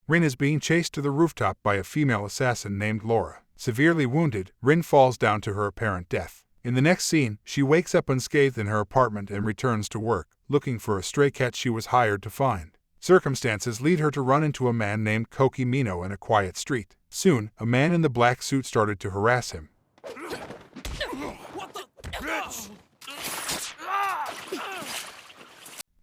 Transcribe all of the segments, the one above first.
Rin is being chased to the rooftop by a female assassin named Laura. Severely wounded, Rin falls down to her apparent death. In the next scene, she wakes up unscathed in her apartment and returns to work, looking for a stray cat she was hired to find. Circumstances lead her to run into a man named Koki Mino in a quiet street. Soon, a man in the black suit started to harass him. What the? Bitch!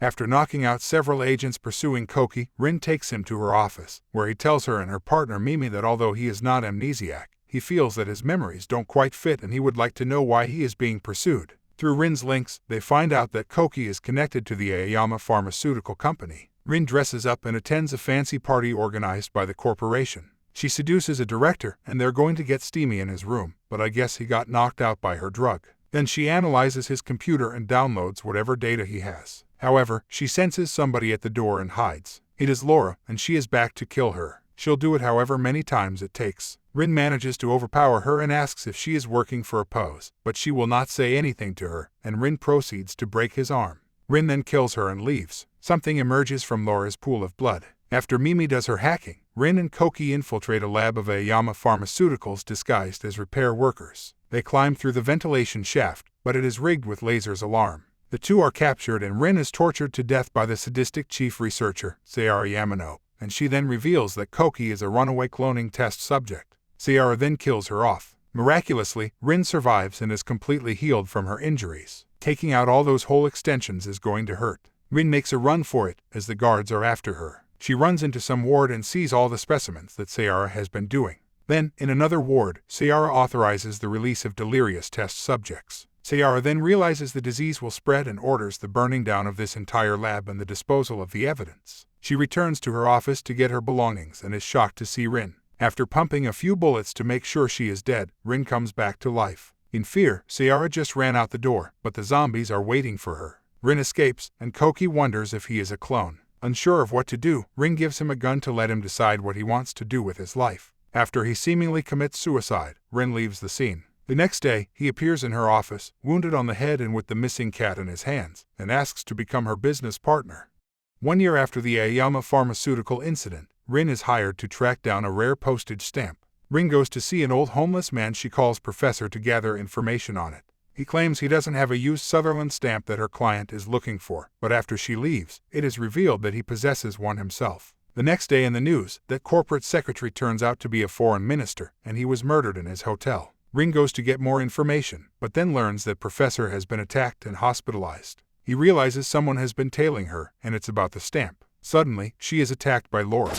After knocking out several agents pursuing Koki, Rin takes him to her office, where he tells her and her partner Mimi that although he is not amnesiac, he feels that his memories don't quite fit and he would like to know why he is being pursued. Through Rin's links, they find out that Koki is connected to the Aoyama Pharmaceutical Company. Rin dresses up and attends a fancy party organized by the corporation. She seduces a director and they're going to get steamy in his room, but I guess he got knocked out by her drug. Then she analyzes his computer and downloads whatever data he has. However, she senses somebody at the door and hides. It is Laura, and she is back to kill her. She'll do it however many times it takes. Rin manages to overpower her and asks if she is working for a pose, but she will not say anything to her, and Rin proceeds to break his arm. Rin then kills her and leaves. Something emerges from Laura's pool of blood. After Mimi does her hacking, Rin and Koki infiltrate a lab of Aoyama Pharmaceuticals disguised as repair workers. They climb through the ventilation shaft, but it is rigged with Laser's alarm. The two are captured and Rin is tortured to death by the sadistic chief researcher, Sayara Yamano, and she then reveals that Koki is a runaway cloning test subject. Sayara then kills her off. Miraculously, Rin survives and is completely healed from her injuries. Taking out all those whole extensions is going to hurt. Rin makes a run for it, as the guards are after her. She runs into some ward and sees all the specimens that Sayara has been doing. Then, in another ward, Sayara authorizes the release of delirious test subjects. Sayara then realizes the disease will spread and orders the burning down of this entire lab and the disposal of the evidence. She returns to her office to get her belongings and is shocked to see Rin. After pumping a few bullets to make sure she is dead, Rin comes back to life. In fear, Sayara just ran out the door, but the zombies are waiting for her. Rin escapes, and Koki wonders if he is a clone. Unsure of what to do, Rin gives him a gun to let him decide what he wants to do with his life. After he seemingly commits suicide, Rin leaves the scene. The next day, he appears in her office, wounded on the head and with the missing cat in his hands, and asks to become her business partner. 1 year after the Aoyama pharmaceutical incident, Rin is hired to track down a rare postage stamp. Rin goes to see an old homeless man she calls Professor to gather information on it. He claims he doesn't have a used Sutherland stamp that her client is looking for, but after she leaves, it is revealed that he possesses one himself. The next day in the news, that corporate secretary turns out to be a foreign minister, and he was murdered in his hotel. Rin goes to get more information, but then learns that Professor has been attacked and hospitalized. He realizes someone has been tailing her, and it's about the stamp. Suddenly, she is attacked by Laura.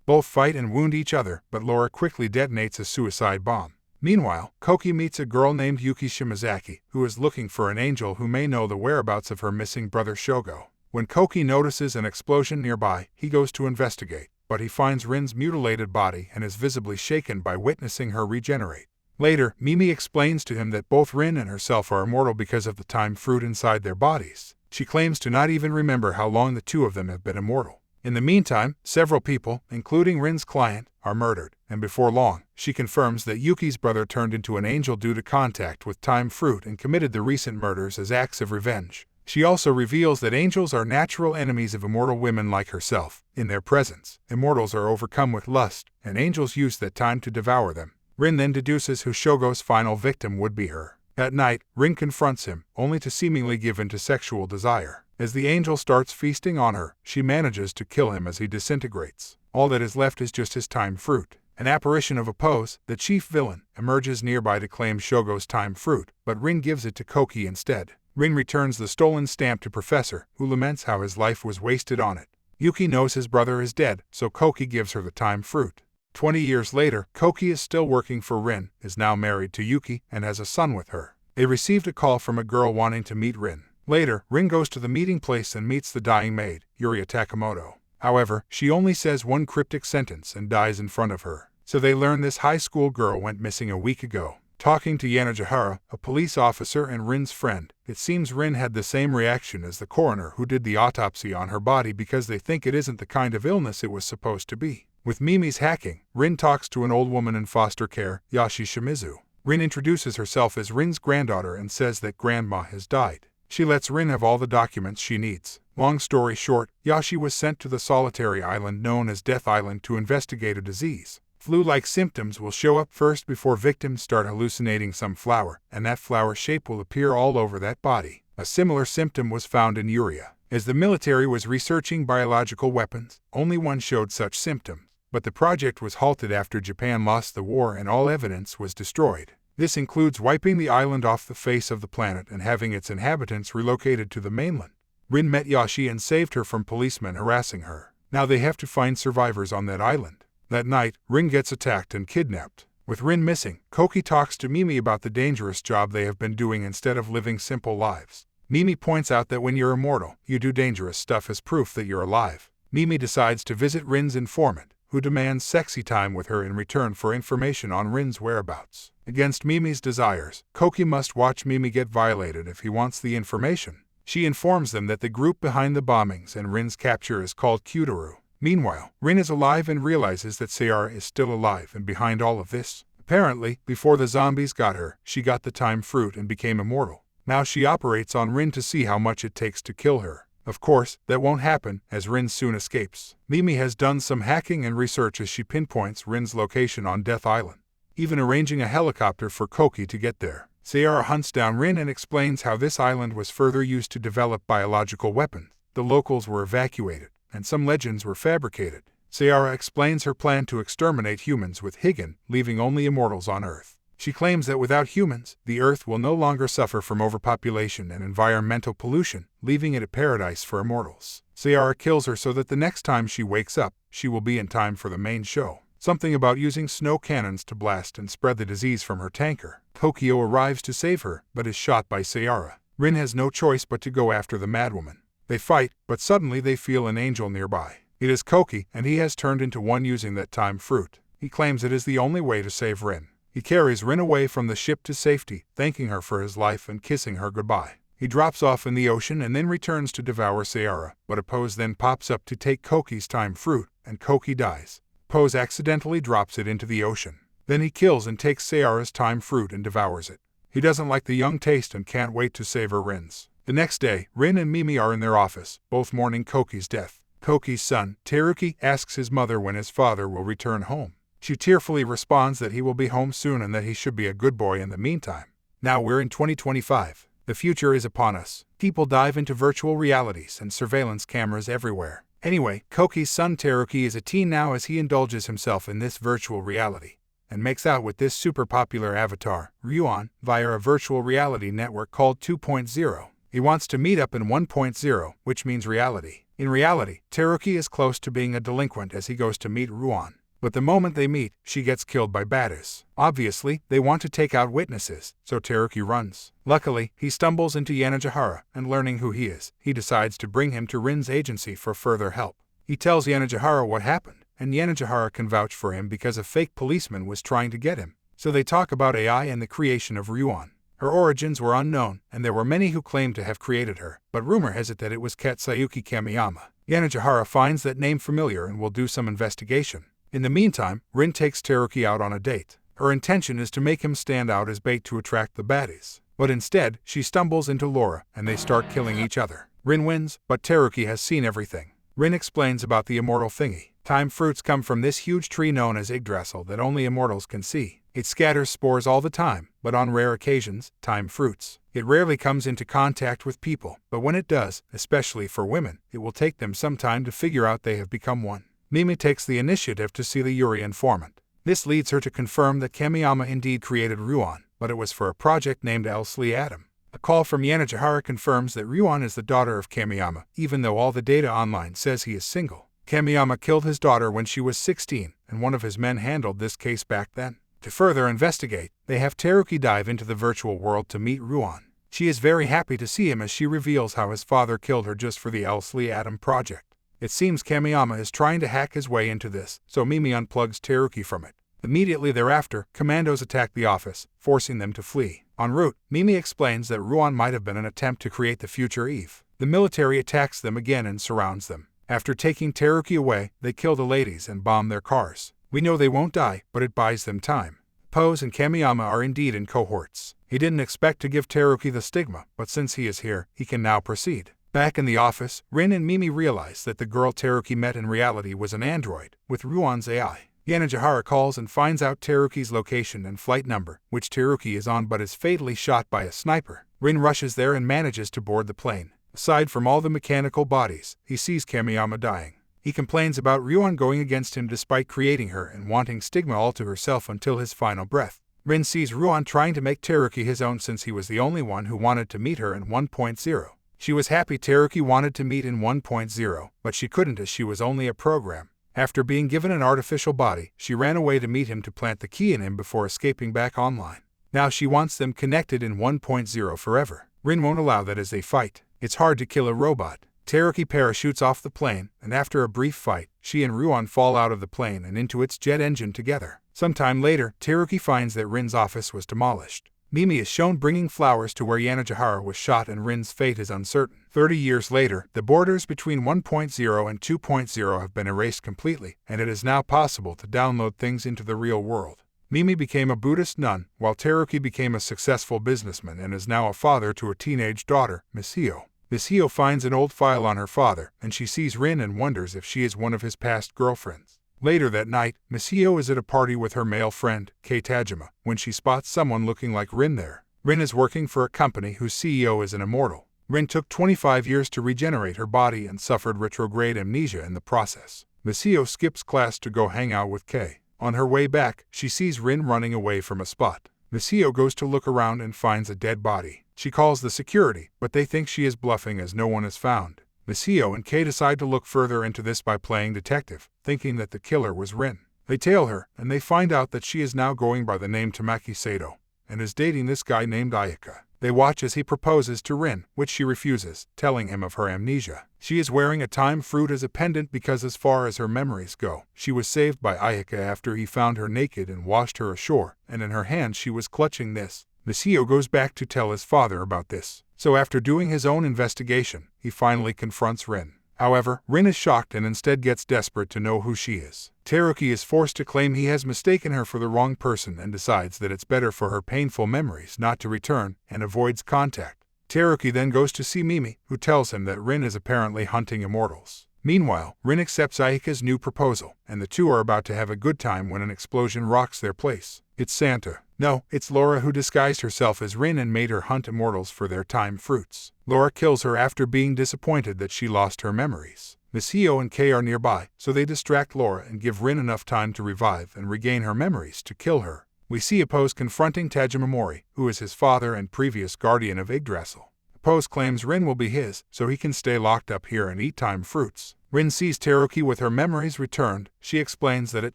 Both fight and wound each other, but Laura quickly detonates a suicide bomb. Meanwhile, Koki meets a girl named Yuki Shimazaki, who is looking for an angel who may know the whereabouts of her missing brother Shogo. When Koki notices an explosion nearby, he goes to investigate, but he finds Rin's mutilated body and is visibly shaken by witnessing her regenerate. Later, Mimi explains to him that both Rin and herself are immortal because of the time fruit inside their bodies. She claims to not even remember how long the two of them have been immortal. In the meantime, several people, including Rin's client, are murdered, and before long, she confirms that Yuki's brother turned into an angel due to contact with time fruit and committed the recent murders as acts of revenge. She also reveals that angels are natural enemies of immortal women like herself. In their presence, immortals are overcome with lust, and angels use that time to devour them. Rin then deduces who Shogo's final victim would be her. At night, Rin confronts him, only to seemingly give in to sexual desire. As the angel starts feasting on her, she manages to kill him as he disintegrates. All that is left is just his time fruit. An apparition of a pose, the chief villain, emerges nearby to claim Shogo's time fruit, but Rin gives it to Koki instead. Rin returns the stolen stamp to Professor, who laments how his life was wasted on it. Yuki knows his brother is dead, so Koki gives her the time fruit. 20 years later, Koki is still working for Rin, is now married to Yuki, and has a son with her. They received a call from a girl wanting to meet Rin. Later, Rin goes to the meeting place and meets the dying maid, Yuria Takamoto. However, she only says one cryptic sentence and dies in front of her. So they learn this high school girl went missing a week ago. Talking to Yanagihara, a police officer and Rin's friend, it seems Rin had the same reaction as the coroner who did the autopsy on her body because they think it isn't the kind of illness it was supposed to be. With Mimi's hacking, Rin talks to an old woman in foster care, Yashi Shimizu. Rin introduces herself as Rin's granddaughter and says that grandma has died. She lets Rin have all the documents she needs. Long story short, Yashi was sent to the solitary island known as Death Island to investigate a disease. Flu-like symptoms will show up first before victims start hallucinating some flower, and that flower shape will appear all over that body. A similar symptom was found in urea. As the military was researching biological weapons, only one showed such symptoms. But the project was halted after Japan lost the war and all evidence was destroyed. This includes wiping the island off the face of the planet and having its inhabitants relocated to the mainland. Rin met Yashi and saved her from policemen harassing her. Now they have to find survivors on that island. That night, Rin gets attacked and kidnapped. With Rin missing, Koki talks to Mimi about the dangerous job they have been doing instead of living simple lives. Mimi points out that when you're immortal, you do dangerous stuff as proof that you're alive. Mimi decides to visit Rin's informant, who demands sexy time with her in return for information on Rin's whereabouts. Against Mimi's desires, Koki must watch Mimi get violated if he wants the information. She informs them that the group behind the bombings and Rin's capture is called Kyutaru. Meanwhile, Rin is alive and realizes that Sayara is still alive and behind all of this. Apparently, before the zombies got her, she got the time fruit and became immortal. Now she operates on Rin to see how much it takes to kill her. Of course, that won't happen, as Rin soon escapes. Mimi has done some hacking and research as she pinpoints Rin's location on Death Island, even arranging a helicopter for Koki to get there. Sayara hunts down Rin and explains how this island was further used to develop biological weapons. The locals were evacuated, and some legends were fabricated. Sayara explains her plan to exterminate humans with Higan, leaving only immortals on Earth. She claims that without humans, the Earth will no longer suffer from overpopulation and environmental pollution, leaving it a paradise for immortals. Sayara kills her so that the next time she wakes up, she will be in time for the main show. Something about using snow cannons to blast and spread the disease from her tanker. Tokyo arrives to save her, but is shot by Sayara. Rin has no choice but to go after the madwoman. They fight, but suddenly they feel an angel nearby. It is Koki, and he has turned into one using that time fruit. He claims it is the only way to save Rin. He carries Rin away from the ship to safety, thanking her for his life and kissing her goodbye. He drops off in the ocean and then returns to devour Sayara, but a Pose then pops up to take Koki's time fruit, and Koki dies. Pose accidentally drops it into the ocean. Then he kills and takes Sayara's time fruit and devours it. He doesn't like the young taste and can't wait to savor Rin's. The next day, Rin and Mimi are in their office, both mourning Koki's death. Koki's son, Teruki, asks his mother when his father will return home. She tearfully responds that he will be home soon and that he should be a good boy in the meantime. Now we're in 2025. The future is upon us. People dive into virtual realities and surveillance cameras everywhere. Anyway, Koki's son Teruki is a teen now as he indulges himself in this virtual reality and makes out with this super popular avatar, Ryuan, via a virtual reality network called 2.0. He wants to meet up in 1.0, which means reality. In reality, Teruki is close to being a delinquent as he goes to meet Ryuan. But the moment they meet, she gets killed by baddies. Obviously, they want to take out witnesses, so Teruki runs. Luckily, he stumbles into Yanagihara, and learning who he is, he decides to bring him to Rin's agency for further help. He tells Yanagihara what happened, and Yanagihara can vouch for him because a fake policeman was trying to get him. So they talk about AI and the creation of Ryuan. Her origins were unknown, and there were many who claimed to have created her, but rumor has it that it was Katsuyuki Kamiyama. Yanagihara finds that name familiar and will do some investigation. In the meantime, Rin takes Teruki out on a date. Her intention is to make him stand out as bait to attract the baddies. But instead, she stumbles into Laura, and they start killing each other. Rin wins, but Teruki has seen everything. Rin explains about the immortal thingy. Time fruits come from this huge tree known as Yggdrasil that only immortals can see. It scatters spores all the time, but on rare occasions, time fruits. It rarely comes into contact with people, but when it does, especially for women, it will take them some time to figure out they have become one. Mimi takes the initiative to see the Yuri informant. This leads her to confirm that Kamiyama indeed created Ryuan, but it was for a project named Elsley Atom. A call from Yanagihara confirms that Ryuan is the daughter of Kamiyama, even though all the data online says he is single. Kamiyama killed his daughter when she was 16, and one of his men handled this case back then. To further investigate, they have Teruki dive into the virtual world to meet Ryuan. She is very happy to see him as she reveals how his father killed her just for the Elsley Atom project. It seems Kamiyama is trying to hack his way into this, so Mimi unplugs Teruki from it. Immediately thereafter, commandos attack the office, forcing them to flee. En route, Mimi explains that Ryuan might have been an attempt to create the future Eve. The military attacks them again and surrounds them. After taking Teruki away, they kill the ladies and bomb their cars. We know they won't die, but it buys them time. Pose and Kamiyama are indeed in cohorts. He didn't expect to give Teruki the stigma, but since he is here, he can now proceed. Back in the office, Rin and Mimi realize that the girl Teruki met in reality was an android, with Ruon's AI. Yanagihara calls and finds out Teruki's location and flight number, which Teruki is on but is fatally shot by a sniper. Rin rushes there and manages to board the plane. Aside from all the mechanical bodies, he sees Kamiyama dying. He complains about Ruon going against him despite creating her and wanting stigma all to herself until his final breath. Rin sees Ruon trying to make Teruki his own since he was the only one who wanted to meet her in 1.0. She was happy Teruki wanted to meet in 1.0, but she couldn't as she was only a program. After being given an artificial body, she ran away to meet him to plant the key in him before escaping back online. Now she wants them connected in 1.0 forever. Rin won't allow that as they fight. It's hard to kill a robot. Teruki parachutes off the plane, and after a brief fight, she and Ruon fall out of the plane and into its jet engine together. Sometime later, Teruki finds that Rin's office was demolished. Mimi is shown bringing flowers to where Yanagihara was shot and Rin's fate is uncertain. 30 years later, the borders between 1.0 and 2.0 have been erased completely, and it is now possible to download things into the real world. Mimi became a Buddhist nun, while Teruki became a successful businessman and is now a father to a teenage daughter, Misio. Misio finds an old file on her father, and she sees Rin and wonders if she is one of his past girlfriends. Later that night, Misio is at a party with her male friend, Kei Tajima, when she spots someone looking like Rin there. Rin is working for a company whose CEO is an immortal. Rin took 25 years to regenerate her body and suffered retrograde amnesia in the process. Misio skips class to go hang out with Kei. On her way back, she sees Rin running away from a spot. Misio goes to look around and finds a dead body. She calls the security, but they think she is bluffing as no one is found. Misio and Kei decide to look further into this by playing detective, thinking that the killer was Rin. They tail her, and they find out that she is now going by the name Tamaki Sato, and is dating this guy named Ayaka. They watch as he proposes to Rin, which she refuses, telling him of her amnesia. She is wearing a time fruit as a pendant because as far as her memories go, she was saved by Ayaka after he found her naked and washed her ashore, and in her hand she was clutching this. Misio goes back to tell his father about this. So after doing his own investigation, he finally confronts Rin. However, Rin is shocked and instead gets desperate to know who she is. Teruki is forced to claim he has mistaken her for the wrong person and decides that it's better for her painful memories not to return and avoids contact. Teruki then goes to see Mimi, who tells him that Rin is apparently hunting immortals. Meanwhile, Rin accepts Ayaka's new proposal, and the two are about to have a good time when an explosion rocks their place. It's Santa. No, it's Laura who disguised herself as Rin and made her hunt immortals for their time fruits. Laura kills her after being disappointed that she lost her memories. Misio and Kei are nearby, so they distract Laura and give Rin enough time to revive and regain her memories to kill her. We see Oppose confronting Tajima Mori, who is his father and previous guardian of Yggdrasil. Oppose claims Rin will be his, so he can stay locked up here and eat time fruits. Rin sees Teruki with her memories returned. She explains that it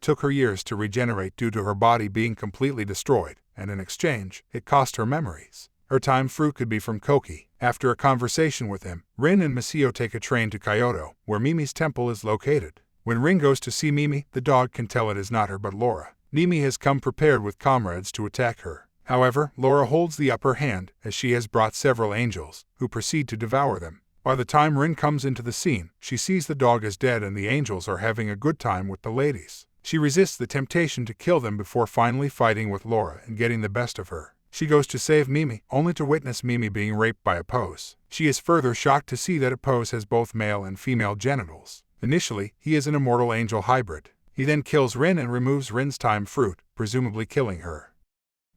took her years to regenerate due to her body being completely destroyed, and in exchange, it cost her memories. Her time fruit could be from Koki. After a conversation with him, Rin and Misio take a train to Kyoto, where Mimi's temple is located. When Rin goes to see Mimi, the dog can tell it is not her but Laura. Mimi has come prepared with comrades to attack her. However, Laura holds the upper hand, as she has brought several angels, who proceed to devour them. By the time Rin comes into the scene, she sees the dog is dead and the angels are having a good time with the ladies. She resists the temptation to kill them before finally fighting with Laura and getting the best of her. She goes to save Mimi, only to witness Mimi being raped by Oppose. She is further shocked to see that Oppose has both male and female genitals. Initially, he is an immortal angel hybrid. He then kills Rin and removes Rin's time fruit, presumably killing her.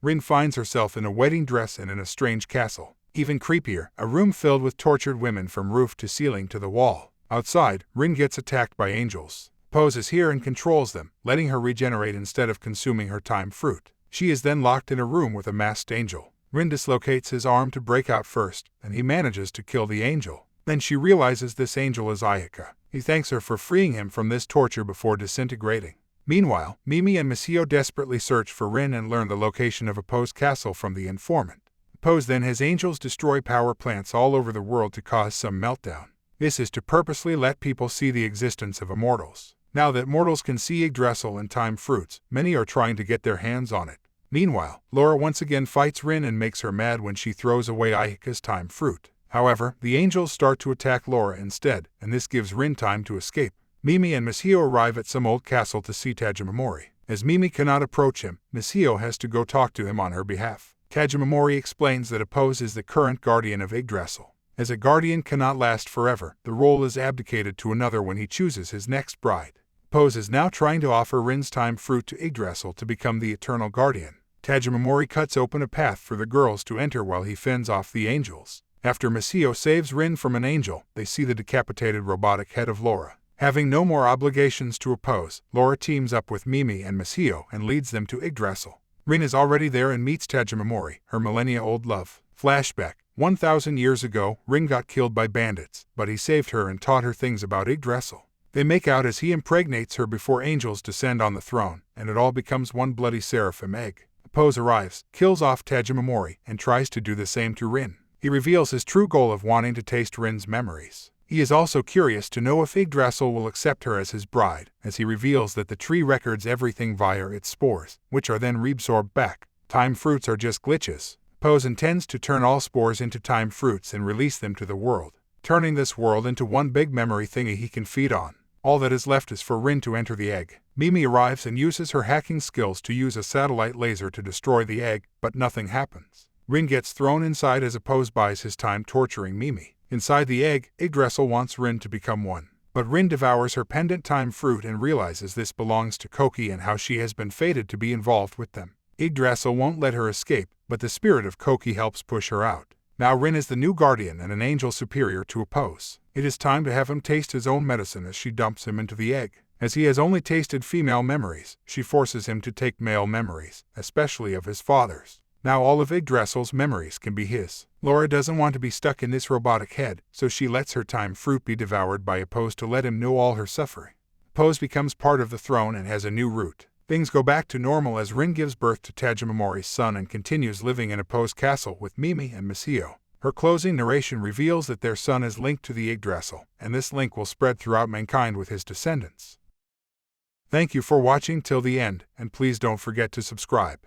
Rin finds herself in a wedding dress and in a strange castle. Even creepier, a room filled with tortured women from roof to ceiling to the wall. Outside, Rin gets attacked by angels. Oppose is here and controls them, letting her regenerate instead of consuming her time fruit. She is then locked in a room with a masked angel. Rin dislocates his arm to break out first, and he manages to kill the angel. Then she realizes this angel is Ayaka. He thanks her for freeing him from this torture before disintegrating. Meanwhile, Mimi and Misio desperately search for Rin and learn the location of Oppose's castle from the informant. Oppose then has angels destroy power plants all over the world to cause some meltdown. This is to purposely let people see the existence of immortals. Now that mortals can see Yggdrasil and time fruits, many are trying to get their hands on it. Meanwhile, Laura once again fights Rin and makes her mad when she throws away Ayaka's time fruit. However, the angels start to attack Laura instead, and this gives Rin time to escape. Mimi and Misio arrive at some old castle to see Tajima Mori. As Mimi cannot approach him, Misio has to go talk to him on her behalf. Tajimamori explains that Oppose is the current guardian of Yggdrasil. As a guardian cannot last forever, the role is abdicated to another when he chooses his next bride. Oppose is now trying to offer Rin's time fruit to Yggdrasil to become the eternal guardian. Tajimamori cuts open a path for the girls to enter while he fends off the angels. After Misio saves Rin from an angel, they see the decapitated robotic head of Laura. Having no more obligations to Oppose, Laura teams up with Mimi and Misio and leads them to Yggdrasil. Rin is already there and meets Tajimamori, her millennia-old love. Flashback: 1,000 years ago, Rin got killed by bandits, but he saved her and taught her things about Yggdrasil. They make out as he impregnates her before angels descend on the throne, and it all becomes one bloody seraphim egg. Oppose arrives, kills off Tajimamori, and tries to do the same to Rin. He reveals his true goal of wanting to taste Rin's memories. He is also curious to know if Yggdrasil will accept her as his bride, as he reveals that the tree records everything via its spores, which are then reabsorbed back. Time fruits are just glitches. Oppose intends to turn all spores into time fruits and release them to the world, turning this world into one big memory thingy he can feed on. All that is left is for Rin to enter the egg. Mimi arrives and uses her hacking skills to use a satellite laser to destroy the egg, but nothing happens. Rin gets thrown inside as Oppose buys his time torturing Mimi. Inside the egg, Yggdrasil wants Rin to become one. But Rin devours her pendant time fruit and realizes this belongs to Koki and how she has been fated to be involved with them. Yggdrasil won't let her escape, but the spirit of Koki helps push her out. Now Rin is the new guardian and an angel superior to Oppose. It is time to have him taste his own medicine as she dumps him into the egg. As he has only tasted female memories, she forces him to take male memories, especially of his father's. Now all of Yggdrasil's memories can be his. Laura doesn't want to be stuck in this robotic head, so she lets her time fruit be devoured by Oppose to let him know all her suffering. Oppose becomes part of the throne and has a new root. Things go back to normal as Rin gives birth to Tajimamori's son and continues living in Oppose Castle with Mimi and Misio. Her closing narration reveals that their son is linked to the Yggdrasil, and this link will spread throughout mankind with his descendants. Thank you for watching till the end, and please don't forget to subscribe.